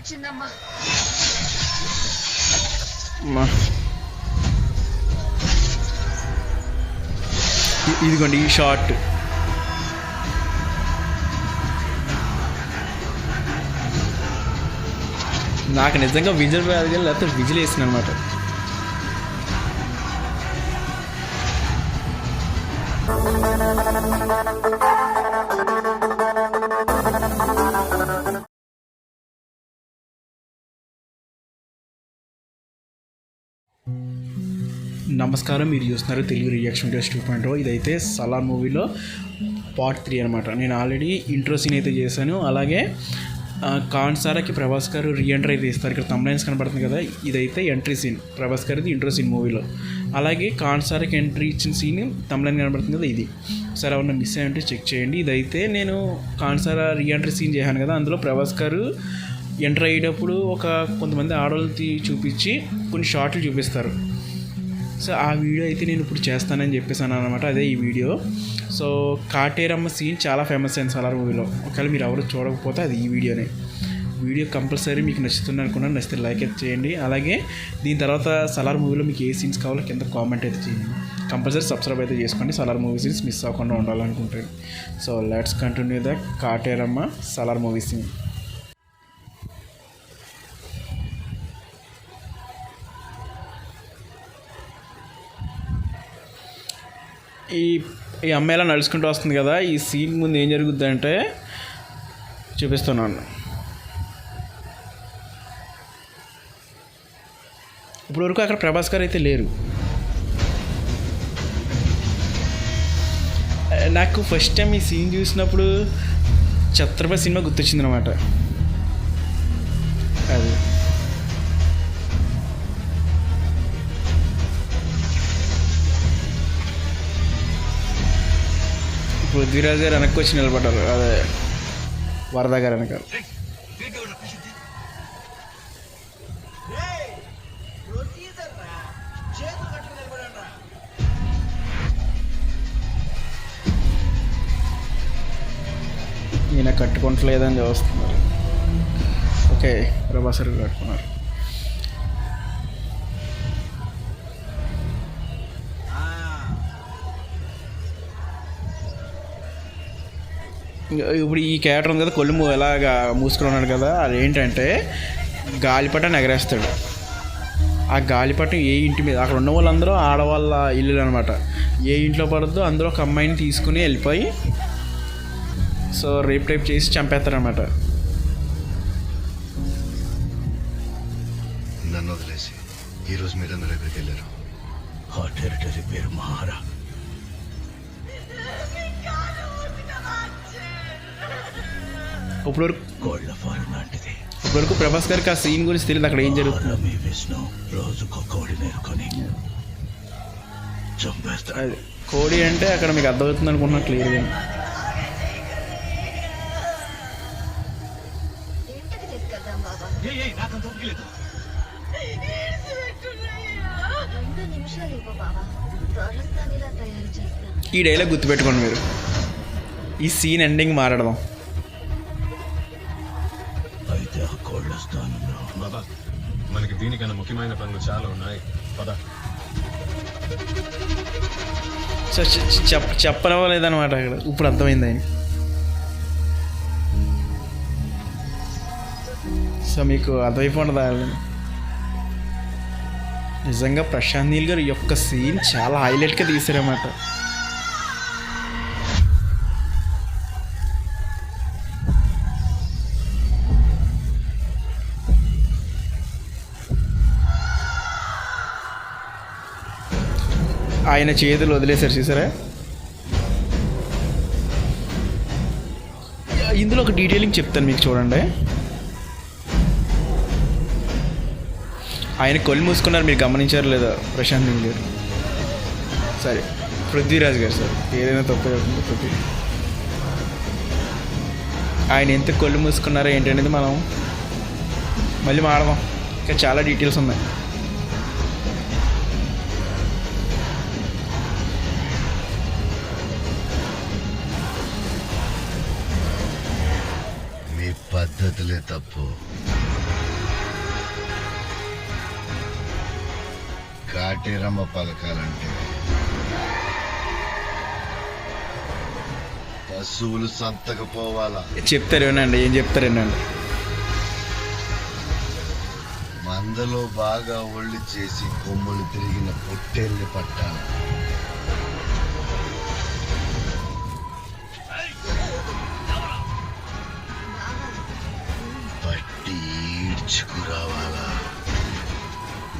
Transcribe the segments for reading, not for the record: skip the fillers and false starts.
అనిపించిందమ్మా. ఇదిగోండి ఈ షార్ట్. నాకు నిజంగా విజిల్ రాదు కానీ లేకపోతే విజిల్ వేసిన అనమాట. నమస్కారం, మీరు చూస్తున్నారు తెలుగు రియాక్షన్ వీడియోస్ 2.0. ఇదైతే సలార్ మూవీలో పార్ట్ 3 అనమాట. నేను ఆల్రెడీ ఇంట్రో సీన్ అయితే చేశాను. అలాగే కాన్సారాకి ప్రభాస్ గారు రీఎంట్రీ అయితే ఇస్తారు. ఇక్కడ తమ్లైన్స్ కనబడుతుంది కదా, ఇదైతే ఎంట్రీ సీన్ ప్రభాస్ గారిది ఇంట్రో సీన్ మూవీలో. అలాగే కాన్సారాకి ఎంట్రీ ఇచ్చిన సీన్ తమ్లైన్ కనబడుతుంది కదా, ఇది. సరే ఏమన్నా మిస్ అయ్యంటే చెక్ చేయండి. ఇదైతే నేను కాన్సారా రీఎంట్రీ సీన్ చేశాను కదా, అందులో ప్రభాస్ గారు ఎంటర్ అయ్యేటప్పుడు కొంతమంది ఆడవాళ్ళకి చూపించి కొన్ని షార్ట్లు చూపిస్తారు. సో ఆ వీడియో అయితే నేను ఇప్పుడు చేస్తానని చెప్పేసాను అనమాట. అదే ఈ వీడియో. సో కాటేరమ్మ సీన్ చాలా ఫేమస్ అయింది సలార్ మూవీలో. ఒకవేళ మీరు ఎవరు చూడకపోతే అది ఈ వీడియోనే. వీడియో కంపల్సరీ మీకు నచ్చుతుంది అనుకున్నాను. నచ్చితే లైక్ అయితే చేయండి. అలాగే దీని తర్వాత సలార్ మూవీలో మీకు ఏ సీన్స్ కావాలో కింద కామెంట్ అయితే చేయండి. కంపల్సరీ సబ్స్క్రైబ్ అయితే చేసుకోండి, సలార్ మూవీ సీన్స్ మిస్ అవ్వకుండా ఉండాలనుకుంటే. So let's continue the Kateramma Salaar movie scene. ఈ అమ్మాయి ఇలా నడుచుకుంటూ వస్తుంది కదా, ఈ సీన్ ముందు ఏం జరుగుద్ది అంటే చూపిస్తున్నాను. ఇప్పటివరకు అక్కడ ప్రభాస్ గారు అయితే లేరు. నాకు ఫస్ట్ టైం ఈ సీన్ చూసినప్పుడు ఛత్రపతి సినిమా గుర్తొచ్చింది అనమాట. అది పృథ్వీరాజ్ గారు వెనక్కి వచ్చి నిలబడ్డారు. అదే వరద గారు వెనక. ఈయన కట్టుకుంటలేదని చూస్తున్నారు. ఓకే, ప్రభాస్ గారు కట్టుకున్నారు. ఇప్పుడు ఈ క్యారెక్టర్ ఉంది కదా, కొల్లు ఎలాగా మూసుకుని ఉన్నాడు కదా, అదేంటంటే గాలిపటం ఎగరేస్తాడు. ఆ గాలిపటం ఏ ఇంటి మీద, అక్కడ ఉన్న వాళ్ళందరూ ఆడవాళ్ళ ఇల్లు అనమాట. ఏ ఇంట్లో పడద్దో అందులో ఒక అమ్మాయిని తీసుకుని వెళ్ళిపోయి సో రేప్ టైప్ చేసి చంపేస్తారనమాట. నన్ను వదిలేసి ఈరోజు మీరందరూ ఎక్కడికి వెళ్ళారు? ఆ టెరిటరీ పేరు మహారా. ఇప్పటివరకు ప్రభాస్ గారికి ఆ సీన్ గురించి తెలియదు, అక్కడ ఏం జరుగుతుంది. కోడి అంటే అక్కడ మీకు అర్థమవుతుంది అనుకుంటున్నా క్లియర్గా. ఈ డైలాగ్ గుర్తుపెట్టుకోండి మీరు. ఈ సీన్ ఎండింగ్ మాట్లాడదాం. బాబా, మనకి దీనికన్నా ముఖ్యమైన పనులు చాలా ఉన్నాయి. సో చెప్పనవ్వలేదన్నమాట అక్కడ. ఇప్పుడు అర్థమైంది ఆయన. సో మీకు అర్థమైపోతుంది. నిజంగా ప్రశాంత్ నీల్ గారు యొక్క సీన్ చాలా హైలైట్గా తీశారన్నమాట. ఆయన చేతులు వదిలేశారు చూసారా. ఇందులో ఒక డీటెయిలింగ్ చెప్తాను మీకు, చూడండి. ఆయన కొల్లు మూసుకున్నారు, మీరు గమనించారు లేదా ప్రశాంత్ నీల్ గారు? సరే, పృథ్వీరాజ్ గారు. సార్ ఏదైనా తప్పు పృథ్వీ. ఆయన ఎంత కొల్లు మూసుకున్నారో ఏంటనేది మనం మళ్ళీ మాడదాం. ఇంకా చాలా డీటెయిల్స్ ఉన్నాయి. పద్ధతులే తప్పు. కాటేరమ్మ పలకాలంటే పశువులు సంతకపోవాలా. చెప్తారు ఏనండి, ఏం చెప్తారు ఏనండి. మందలో బాగా ఒళ్ళు చేసి కొమ్ములు తిరిగిన పొట్టేల్ని పట్టాలి. పట్టి ఈడ్చుకురావాలా.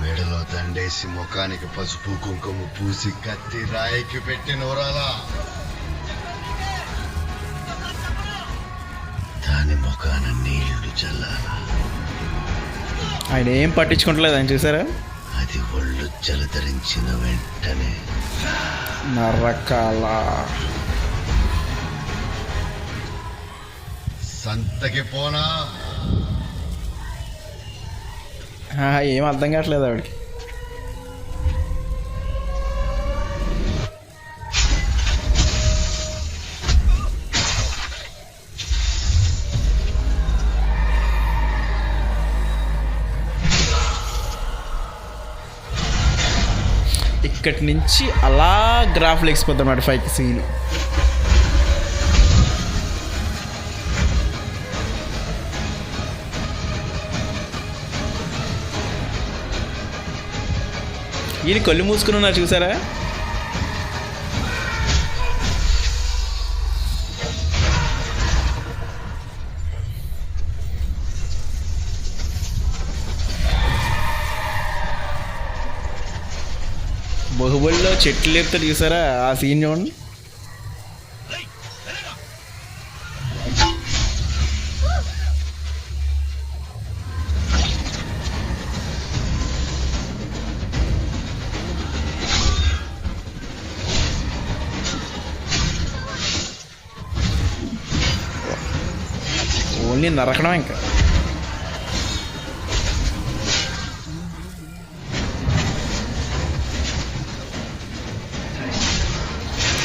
మెడలో దండేసి ముఖానికి పసుపు కుంకుమ పూసి కత్తి రాయికి పెట్టి నూరాలా. దాని ముఖాన నీళ్లు చల్లాలా. ఆయన ఏం పట్టించుకుంటలేదు ఆయన, చూసారా? అది ఒళ్ళు జలధరించిన వెంటనే నరకాల సంతకి పోనా. ఏం అర్థం కావట్లేదు ఆవిడకి. ఇక్కడి నుంచి అలా గ్రాఫ్లు ఎక్కిపోతాం అన్నమాట 5 సీన్. ఈయన కళ్ళు మూసుకుని ఉన్నారు, చూసారా? బాహుబలిలో చెట్లు లేపుతాడు, చూసారా? ఆ సీన్ చూడండి. ఓన్లీ నరకడం ఇంకా.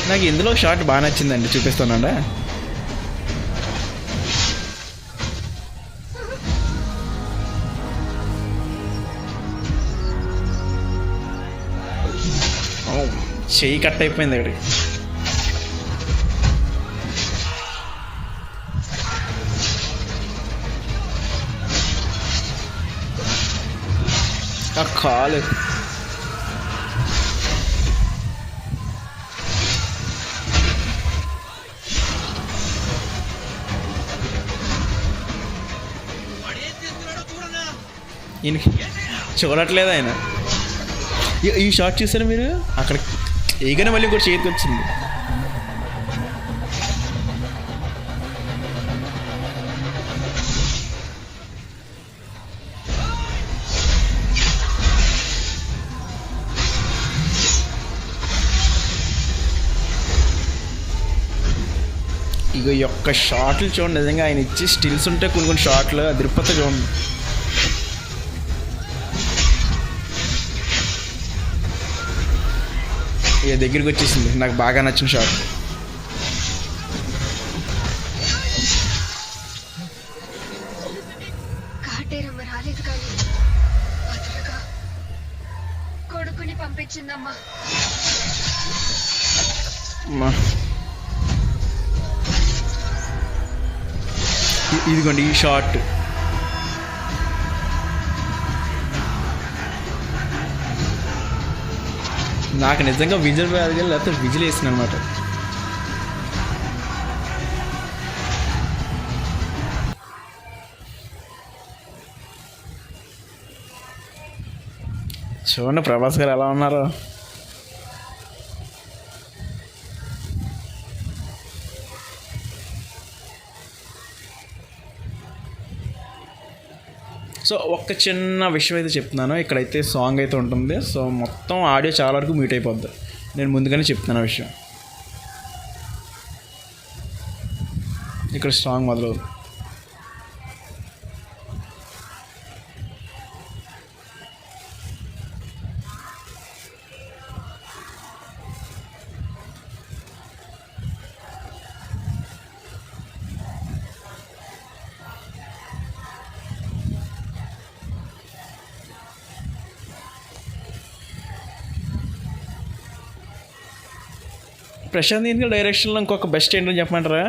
నాకు ఇందులో షార్ట్ బాగా నచ్చిందండి, చూపిస్తానండి. చెయ్యి కట్ అయిపోయింది అక్కడికి. ఆ కాలు ఈయనకి చూడట్లేదు ఆయన. ఈ షాట్ చూసారా మీరు? అక్కడ ఏగానే మళ్ళీ ఇంకోటి చేతికి వచ్చింది. ఇక ఈ యొక్క షాట్లు చూడండి, నిజంగా ఆయన ఇచ్చి స్టిల్స్ ఉంటే కొన్ని షాట్లు అదిరిపోతే చూడండి. ఇక దగ్గరికి వచ్చేసింది, నాకు బాగా నచ్చిన షాట్. కాటేరమ్మ రాలేదు కానీ బదులుగా కొడుకుని పంపించిందమ్మా. ఇదిగోండి ఈ షాట్. నాకు నిజంగా విజిల్ రాదు, లేకపోతే విజిల్ వేసిన అనమాట. చూడండి ప్రభాస్ గారు ఎలా ఉన్నారు. సో ఒక్క చిన్న విషయం అయితే చెప్తున్నాను. ఇక్కడైతే సాంగ్ అయితే ఉంటుంది. సో మొత్తం ఆడియో చాలా వరకు మ్యూట్ అయిపోద్ది. నేను ముందుగానే చెప్తున్నాను ఆ విషయం. ఇక్కడ సాంగ్ మొదలవుతుంది. ప్రశాంత్ నీల్ డైరెక్షన్లో ఇంకొక బెస్ట్ ఏంటని చెప్పమంటారా?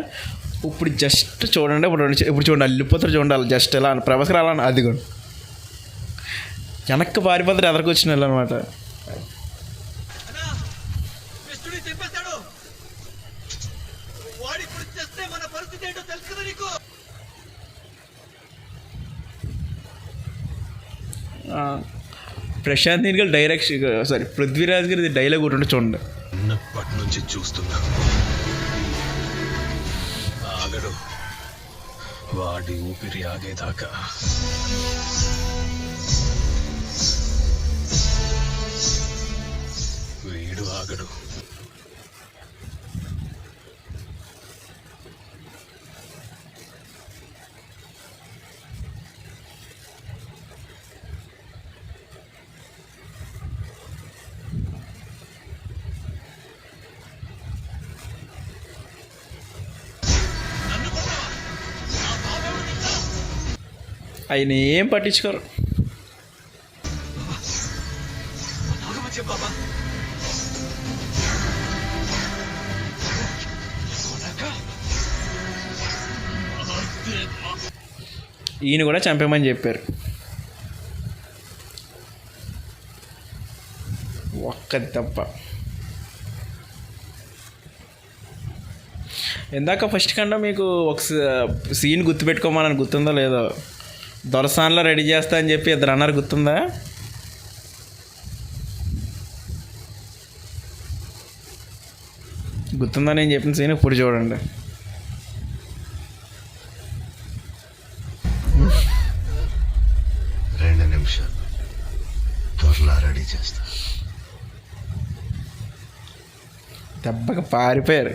ఇప్పుడు జస్ట్ చూడండి, ఇప్పుడు చూడండి వెళ్ళిపోతారు చూడాలి, జస్ట్ ఎలా ప్రభాస్ గారు అలా అది కూడా వెనక్కి పారిపోతారు, ఎదరికి అనమాట. ప్రశాంత్ నీల్ గారు డైరెక్షన్, సారీ పృథ్వీరాజ్ గారి డైలాగ్ ఒకటి ఉంటే చూడండి. చిన్నప్పటి నుంచి చూస్తున్నా, ఆగడు, వాడి ఊపిరి ఆగేదాకా. వీడు ఆగడు. ఆయన ఏం పట్టించుకోరు. ఈయన కూడా చంపేమని చెప్పారు. ఒక్క దెబ్బ. ఇందాక ఫస్ట్ కన్నా మీకు ఒక సీన్ గుర్తుపెట్టుకోమని గుర్తుందో లేదో, దొరసాన్లో రెడీ చేస్తా అని చెప్పి ఇద్దరు అన్నారు, గుర్తుందా? గుర్తుందా నేను చెప్పిన సీన్? ఇప్పుడు చూడండి. త్వరలో రెడీ చేస్తా. దెబ్బకి పారిపోయారు.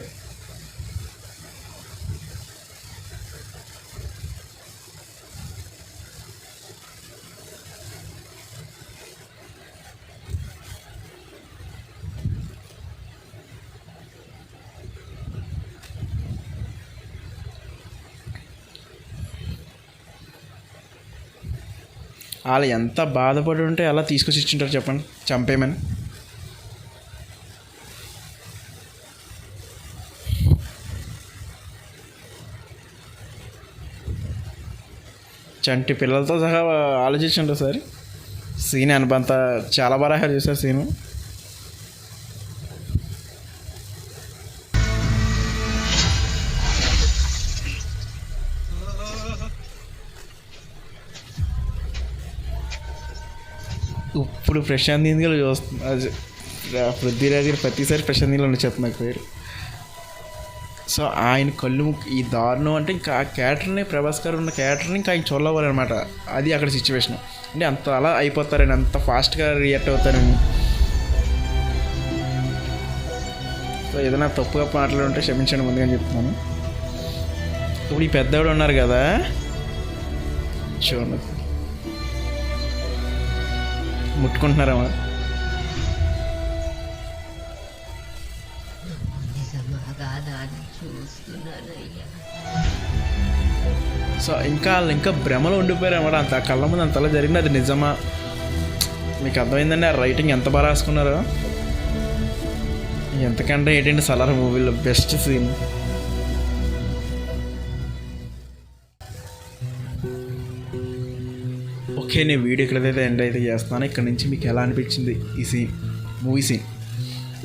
వాళ్ళు ఎంత బాధపడి ఉంటే అలా తీసుకొచ్చి ఇచ్చింటారు చెప్పండి, చంపేమని. చంటి పిల్లలతో సహా ఆలోచించండి సార్. సీన్ అంత చాలా బాగా చూసారు సీను. ఇప్పుడు ప్రశాంత్ నీల్ గారు చూస్తుంది, పృథ్వీరాజ్ గారు ప్రతిసారి ప్రశాంత్ నీల్ వచ్చేస్తుంది నాకు పేరు. సో ఆయన కళ్ళు ఈ దారుణం అంటే ఇంకా ఆ క్యారెక్టర్ని, ప్రభాస్ గారు ఉన్న క్యారెక్టర్ని ఇంకా ఆయన చూడవాలన్నమాట. అది అక్కడ సిచ్యువేషన్. అంటే అంత అలా అయిపోతారని, అంత ఫాస్ట్గా రియాక్ట్ అవుతారని. సో ఏదైనా తప్పుగా మాట్లాడుంటే క్షమించండి ముందుగా చెప్తున్నాను. ఇప్పుడు ఈ పెద్దవాడు ఉన్నారు కదా, చూడండి ముట్టుకుంటున్నారమ్మా. సో ఇంకా భ్రమలో ఉండిపోయారు అన్నమాట. అంత కళ్ళ ముందు అంతలా జరిగింది, అది నిజమా? మీకు అర్థమైందండి ఆ రైటింగ్ ఎంత బాగా రాసుకున్నారో. ఎంతకంటే ఏంటంటే సలార్ మూవీలో బెస్ట్ సీన్. ఓకే, నేను వీడియో ఎక్కడైతే ఎండ్ అయితే చేస్తాను. ఇక్కడ నుంచి మీకు ఎలా అనిపించింది ఈ సీన్, మూవీ సీన్?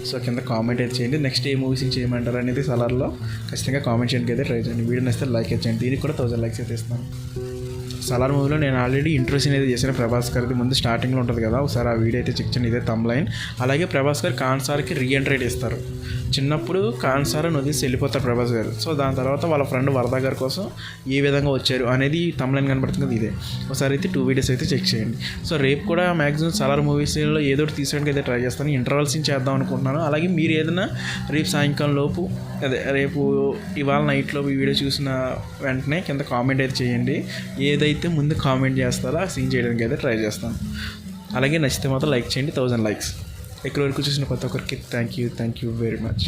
సో కింద కామెంట్ అయితే చేయండి. నెక్స్ట్ ఏ మూవీ సీన్ చేయమంటారు అనేది సలార్లో ఖచ్చితంగా కామెంట్ చేయడానికి అయితే ట్రై చేయండి. వీడియో నచ్చితే లైక్ చేయండి. దీనికి కూడా 1000 లైక్స్ అయితే ఇస్తాను. సలార్ మూవీలో నేను ఆల్రెడీ ఇంట్రో సీన్ అయితే చేసిన ప్రభాస్ గారిది, ముందు స్టార్టింగ్లో ఉంటుంది కదా, ఒకసారి ఆ వీడియో అయితే చెక్ చేయండి. ఇదే థంబ్‌లైన్. అలాగే ప్రభాస్ గారు కాన్సార్కి రీఎంట్రీ ఇస్తారు. చిన్నప్పుడు కాన్సార్ వదిలేసి వెళ్ళిపోతారు ప్రభాస్ గారు. సో దాని తర్వాత వాళ్ళ ఫ్రెండ్ వరద గారి కోసం ఏ విధంగా వచ్చారు అనేది థంబ్‌లైన్ కనబడుతుంది కదా, ఇదే. ఒకసారి అయితే 2 వీడియోస్ అయితే చెక్ చేయండి. సో రేపు కూడా మ్యాక్సిమం సలార్ మూవీస్లో ఏదో ఒకటి తీసుకోవడానికి అయితే ట్రై చేస్తాను. ఇంటర్వల్ సీన్ చేద్దాం అనుకుంటున్నాను. అలాగే మీరు ఏదైనా రేపు సాయంకాలం లోపు, రేపు ఇవాళ నైట్లో ఈ వీడియో చూసిన వెంటనే కింద కామెంట్ అయితే చేయండి. ఏదైతే ముందు కామెంట్ చేస్తారో ఆ సీన్ చేయడానికి అయితే ట్రై చేస్తాను. అలాగే నచ్చితే మాత్రం లైక్ చేయండి. 1000 లైక్స్. ఇక్కడ వరకు చూసిన ప్రతి ఒక్కరికి థ్యాంక్ యూ వెరీ మచ్.